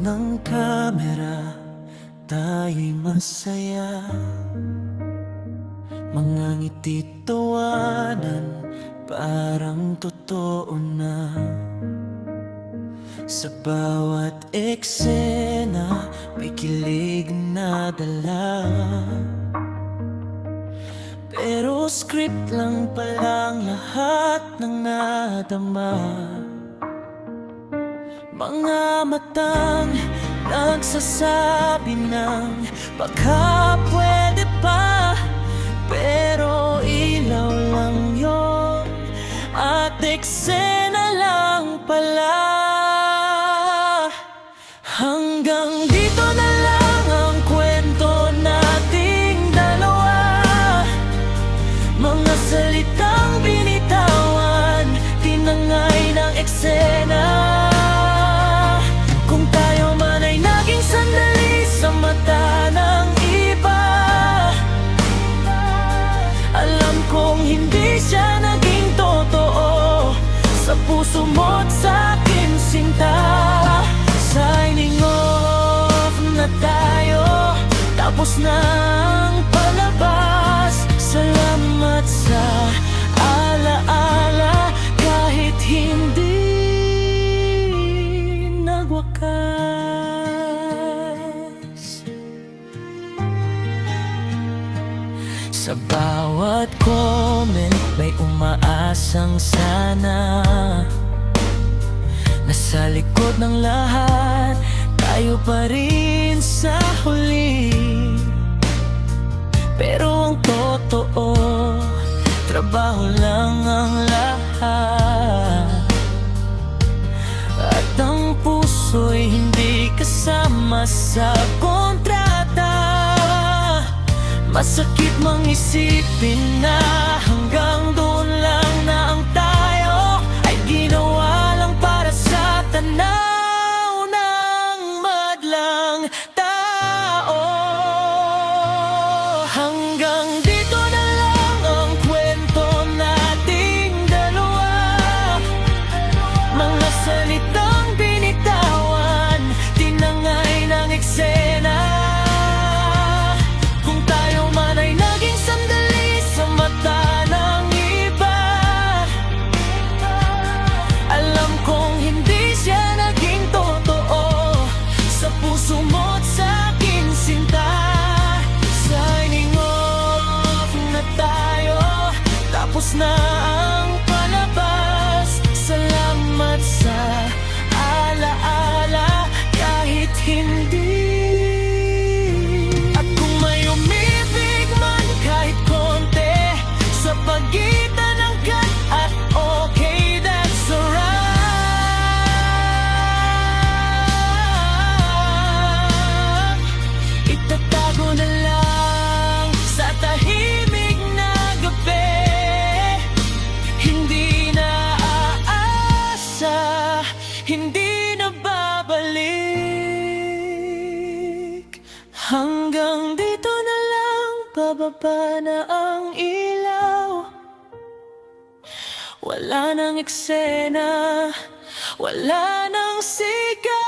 ng kamera, tayo'y masaya. Mga ngiti tawanan, parang totoo na. Sa bawat eksena, may kilig na dala. Pero script lang palang lahat ng nadama. Mga matang nagsasabi ng baka pwede pa, pero ilaw lang yon at eksena lang pala. Hanggang dito na lang ang kwento nating dalawa. Mga salitang binitawan, tinangay ng eksena. Kung tayo man ay naging sandali sa mata ng iba, alam kong hindi siya naging totoo. Sa puso mo't sa'kin sinta, signing off na tayo. Tapos na ang palabas. Salamat sa alaala, kahit hindi nagwakas. Sa bawat comment may umaasang sana nasa likod ng lahat, tayo pa rin sa huli. Pero ang totoo, trabaho lang ang lahat. At ang puso'y hindi kasama sa kontrata. Masakit mang isipin na hanggang doon lang na ang tayo ay ginawa lang para sa tanaw ng madlang tao. Hanggang dito na lang ang kwento nating dalawa. Mga salitang binitawan, tinangay ng eksena. Kung tayo man ay naging sandali sa mata ng iba, alam kong hindi siya naging totoo. Sa puso mo't sa'kin sinta, signing off na tayo. Tapos na ang palabas. Salamat sa alaala, kahit hindi. At kung may umibig man kahit konti sa pagitan ng cut at okay, that's alright. Itatago na lang sa tahimik na gabi. Hindi na aasa, hindi na babalik. Hanggang dito na lang, bababa na ang ilaw. Wala nang eksena, wala nang sigaw.